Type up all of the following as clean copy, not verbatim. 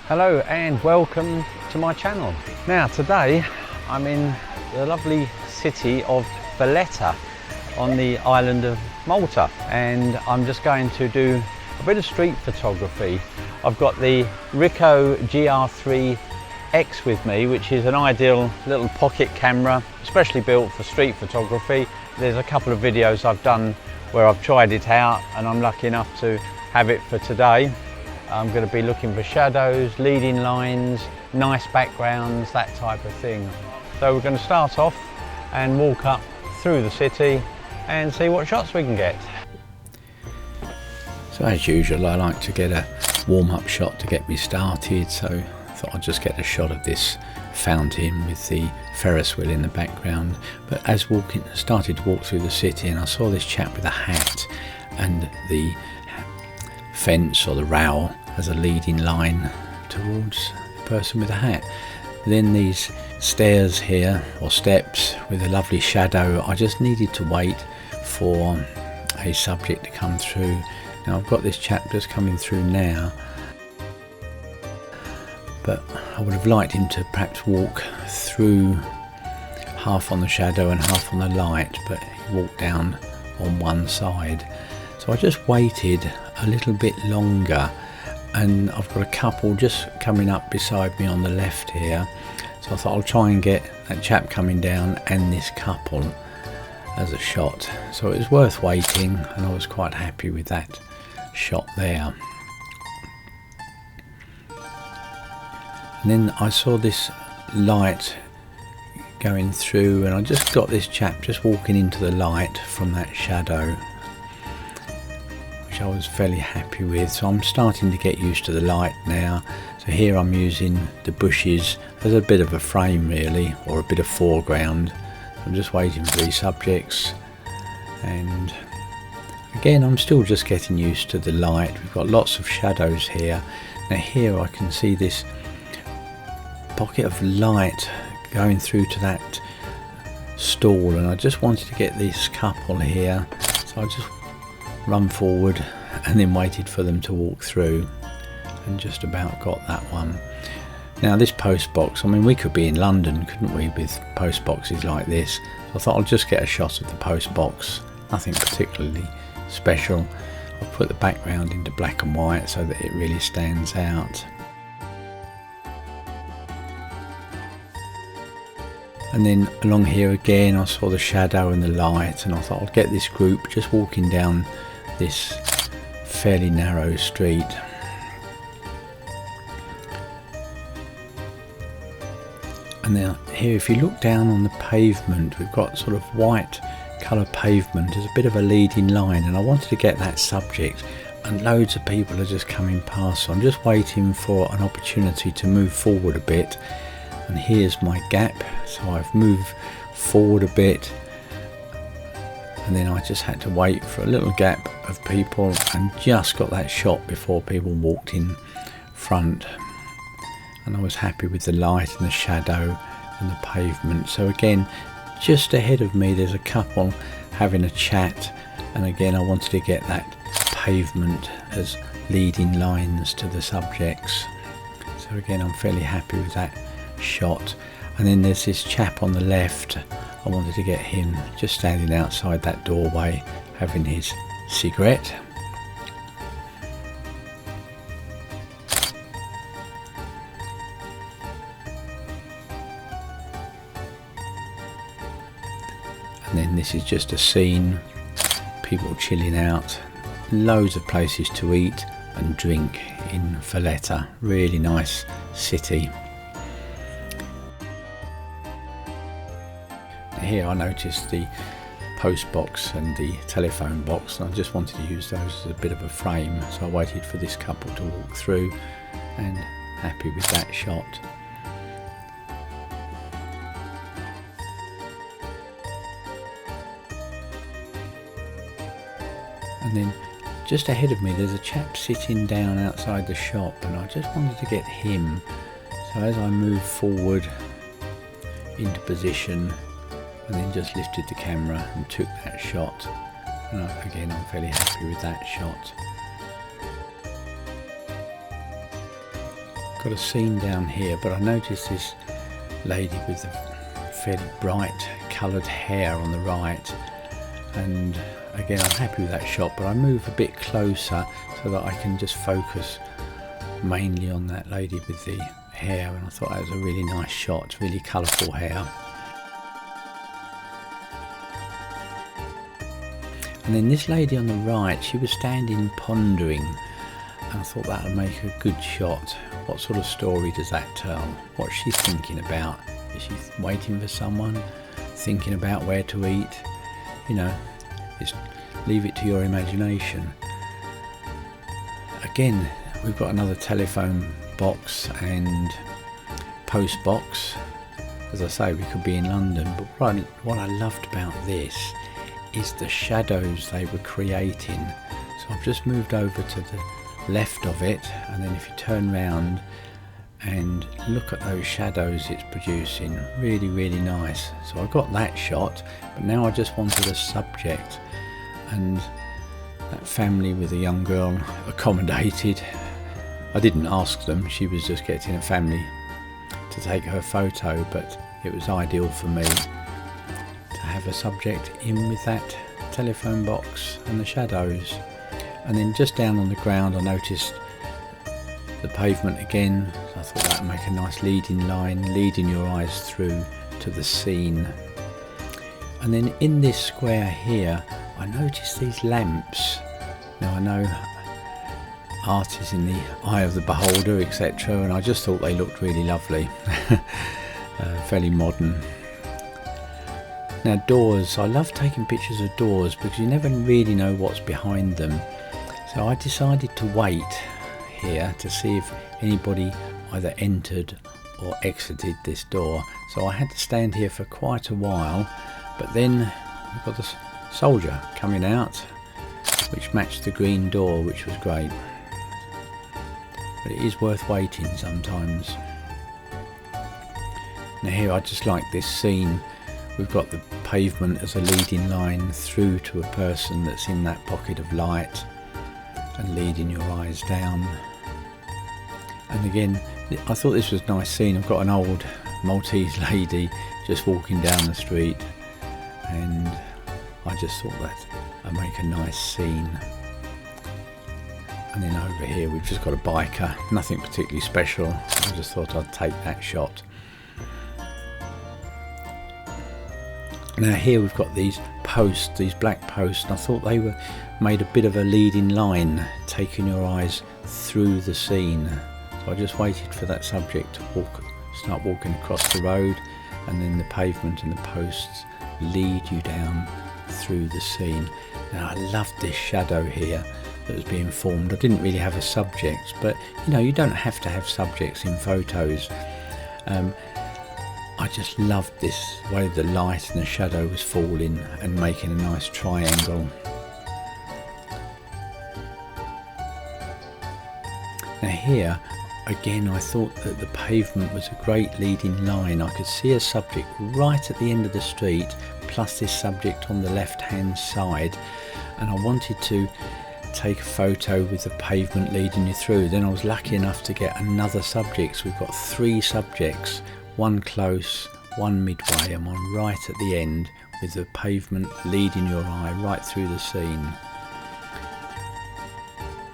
Hello and welcome to my channel. Now today I'm in the lovely city of Valletta on the island of Malta, and I'm just going to do a bit of street photography. I've got the Ricoh GRiiix with me, which is an ideal little pocket camera, especially built for street photography. There's a couple of videos I've done where I've tried it out, and I'm lucky enough to have it for today. I'm going to be looking for shadows, leading lines, nice backgrounds, that type of thing. So we're going to start off and walk up through the city and see what shots we can get. So as usual, I like to get a warm-up shot to get me started, so I thought I'd just get a shot of this fountain with the Ferris wheel in the background. But as started to walk through the city, and I saw this chap with a hat and the fence or the rail as a leading line towards the person with a hat. Then these stairs here, or steps, with a lovely shadow. I just needed to wait for a subject to come through. Now I've got this chap just coming through now, but I would have liked him to perhaps walk through half on the shadow and half on the light, but he walked down on one side. So I just waited a little bit longer, and I've got a couple just coming up beside me on the left here. So I thought I'll try and get that chap coming down and this couple as a shot. So it was worth waiting, and I was quite happy with that shot there. And then I saw this light going through, and I just got this chap just walking into the light from that shadow, which I was fairly happy with. So I'm starting to get used to the light now. So here I'm using the bushes as a bit of a frame really, or a bit of foreground. I'm just waiting for these subjects, and again I'm still just getting used to the light. We've got lots of shadows here. Now here I can see this pocket of light going through to that stall, and I just wanted to get this couple here, so I just run forward and then waited for them to walk through, and just about got that one. Now this post box, I mean, we could be in London, couldn't we, with post boxes like this? So I thought I'll just get a shot of the post box, nothing particularly special. I'll put the background into black and white so that it really stands out. And then along here again I saw the shadow and the light, and I thought I'd get this group just walking down this fairly narrow street. And now here, if you look down on the pavement, we've got sort of white colour pavement as a bit of a leading line, and I wanted to get that subject, and loads of people are just coming past, so I'm just waiting for an opportunity to move forward a bit. And here's my gap, so I've moved forward a bit, and then I just had to wait for a little gap of people, and just got that shot before people walked in front. And I was happy with the light and the shadow and the pavement. So again, just ahead of me there's a couple having a chat, and again I wanted to get that pavement as leading lines to the subjects. So again I'm fairly happy with that shot. And then there's this chap on the left. I wanted to get him just standing outside that doorway having his cigarette. And then this is just a scene, people chilling out, loads of places to eat and drink in Valletta. Really nice city. Here I noticed the post box and the telephone box, and I just wanted to use those as a bit of a frame, so I waited for this couple to walk through, and happy with that shot. And then just ahead of me there's a chap sitting down outside the shop, and I just wanted to get him. So as I moved forward into position, and then just lifted the camera and took that shot, and again I'm fairly happy with that shot. got a scene down here, but I noticed this lady with a fairly bright coloured hair on the right, and again I'm happy with that shot, but I move a bit closer so that I can just focus mainly on that lady with the hair, and I thought that was a really nice shot, really colourful hair. And then this lady on the right, she was standing pondering, and I thought that would make a good shot. What sort of story does that tell? What's she thinking about? Is she waiting for someone? Thinking about where to eat? You know, just leave it to your imagination. Again, we've got another telephone box and post box. As I say, we could be in London, but what I loved about this is the shadows they were creating. So I've just moved over to the left of it, and then if you turn round and look at those shadows it's producing, really, really nice. So I got that shot, but now I just wanted a subject, and that family with a young girl accommodated. I didn't ask them, she was just getting a family to take her photo, but it was ideal for me to have a subject in with that telephone box and the shadows. And then just down on the ground I noticed the pavement again, so I thought that would make a nice leading line, leading your eyes through to the scene. And then in this square here I noticed these lamps. Now I know art is in the eye of the beholder, etc., and I just thought they looked really lovely. Fairly modern. Now doors, I love taking pictures of doors because you never really know what's behind them. So I decided to wait here to see if anybody either entered or exited this door. So I had to stand here for quite a while, but then we've got this soldier coming out, which matched the green door, which was great. But it is worth waiting sometimes. Now here I just like this scene. We've got the pavement as a leading line through to a person that's in that pocket of light and leading your eyes down. And again, I thought this was a nice scene. I've got an old Maltese lady just walking down the street, and I just thought that would make a nice scene. And then over here we've just got a biker, nothing particularly special. I just thought I'd take that shot. Now here we've got these posts, these black posts, and I thought they were made a bit of a leading line, taking your eyes through the scene. So I just waited for that subject to start walking across the road, and then the pavement and the posts lead you down through the scene. Now I loved this shadow here that was being formed. I didn't really have a subject, but you know, you don't have to have subjects in photos. I just loved this way the light and the shadow was falling and making a nice triangle. Now here again I thought that the pavement was a great leading line. I could see a subject right at the end of the street, plus this subject on the left hand side, and I wanted to take a photo with the pavement leading you through. Then I was lucky enough to get another subject. So we've got 3 subjects, one close, one midway, and one right at the end, with the pavement leading your eye right through the scene.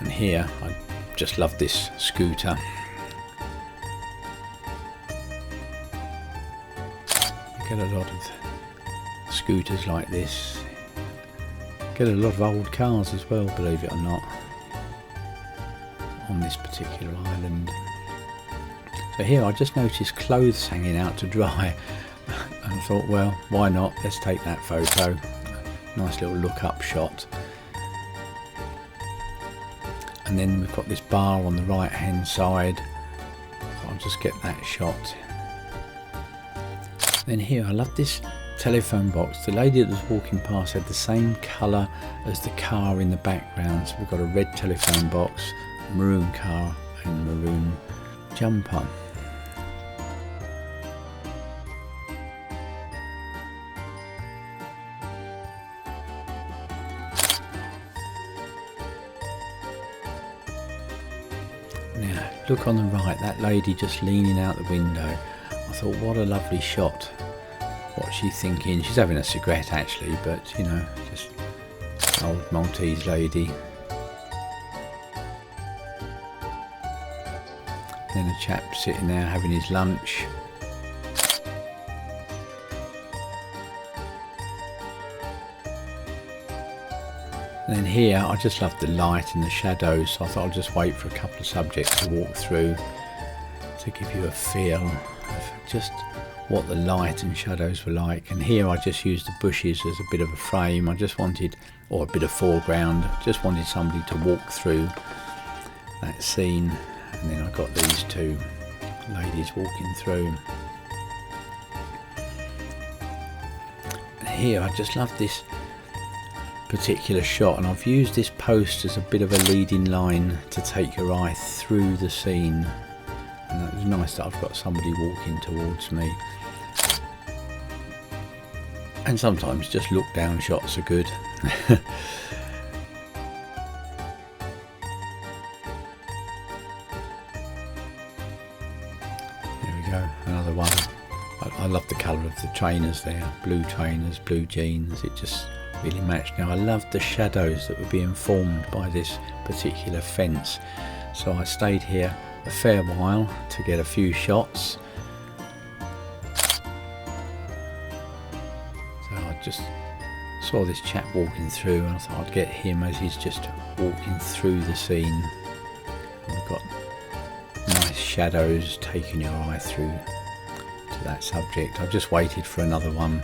And here I just love this scooter. You get a lot of scooters like this. Get a lot of old cars as well, believe it or not, on this particular island. So here I just noticed clothes hanging out to dry, and I thought, well, why not, let's take that photo. Nice little look up shot. And then we've got this bar on the right hand side, so I'll just get that shot. Then here I love this telephone box. The lady that was walking past had the same colour as the car in the background, so we've got a red telephone box, maroon car and maroon jumper. Now look on the right, that lady just leaning out the window. I thought, what a lovely shot. What's she thinking? She's having a cigarette actually, but you know, just an old Maltese lady. Then a chap sitting there having his lunch. And then here, I just love the light and the shadows, so I thought I'll just wait for a couple of subjects to walk through to give you a feel of just what the light and shadows were like. And here I just used the bushes as a bit of a frame. I just wanted, or a bit of foreground, just wanted somebody to walk through that scene. And then I got these two ladies walking through. And here I just love this particular shot, and I've used this post as a bit of a leading line to take your eye through the scene. And it was nice that I've got somebody walking towards me. And sometimes just look down shots are good. There we go, another one. I love the colour of the trainers there, blue trainers, blue jeans, it just really matched. Now I loved the shadows that were being formed by this particular fence, so I stayed here a fair while to get a few shots. So I just saw this chap walking through and I thought I'd get him as he's just walking through the scene. And we've got nice shadows taking your eye through to that subject. I've just waited for another one.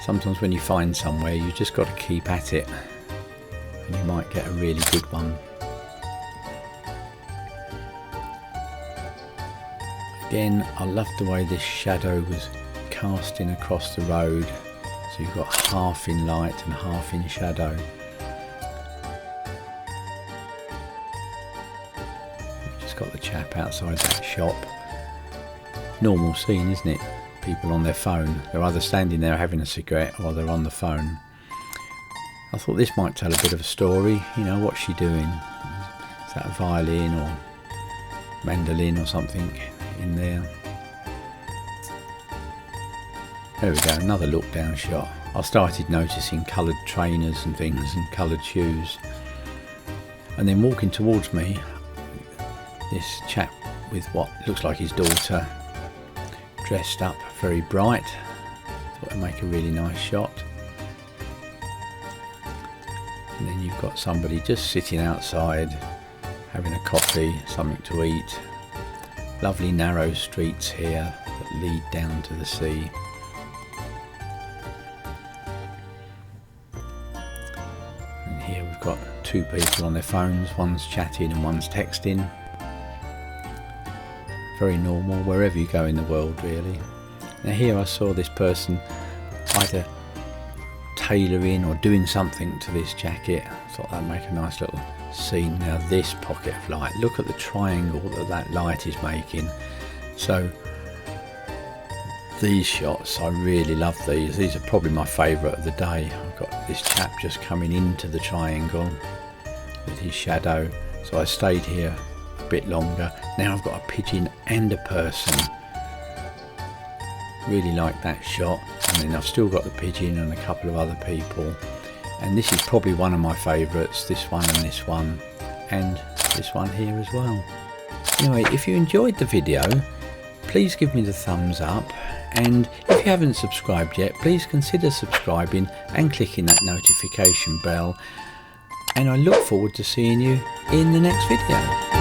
Sometimes when you find somewhere, you just got to keep at it and you might get a really good one. Again, I loved the way this shadow was casting across the road, so you've got half in light and half in shadow. We've just got the chap outside that shop. Normal scene, isn't it? People on their phone. They're either standing there having a cigarette or they're on the phone. I thought this might tell a bit of a story. You know, what's she doing? Is that a violin or mandolin or something in there? There we go, another look down shot. I started noticing coloured trainers and things and coloured shoes. And then walking towards me, this chap with what looks like his daughter, dressed up very bright. Thought it'd make a really nice shot. And then you've got somebody just sitting outside having a coffee, something to eat. Lovely narrow streets here that lead down to the sea. And here we've got two people on their phones, one's chatting and one's texting. Very normal wherever you go in the world, really. Now here I saw this person either tailoring or doing something to this jacket. I thought that'd make a nice little scene. Now this pocket of light, look at the triangle that light is making. So these shots, I really love these. These are probably my favourite of the day. I've got this chap just coming into the triangle with his shadow. So I stayed here bit longer. Now I've got a pigeon and a person. Really like that shot. And then I've still got the pigeon and a couple of other people. And this is probably one of my favourites, this one and this one here as well. Anyway, if you enjoyed the video, please give me the thumbs up, and if you haven't subscribed yet, please consider subscribing and clicking that notification bell, and I look forward to seeing you in the next video.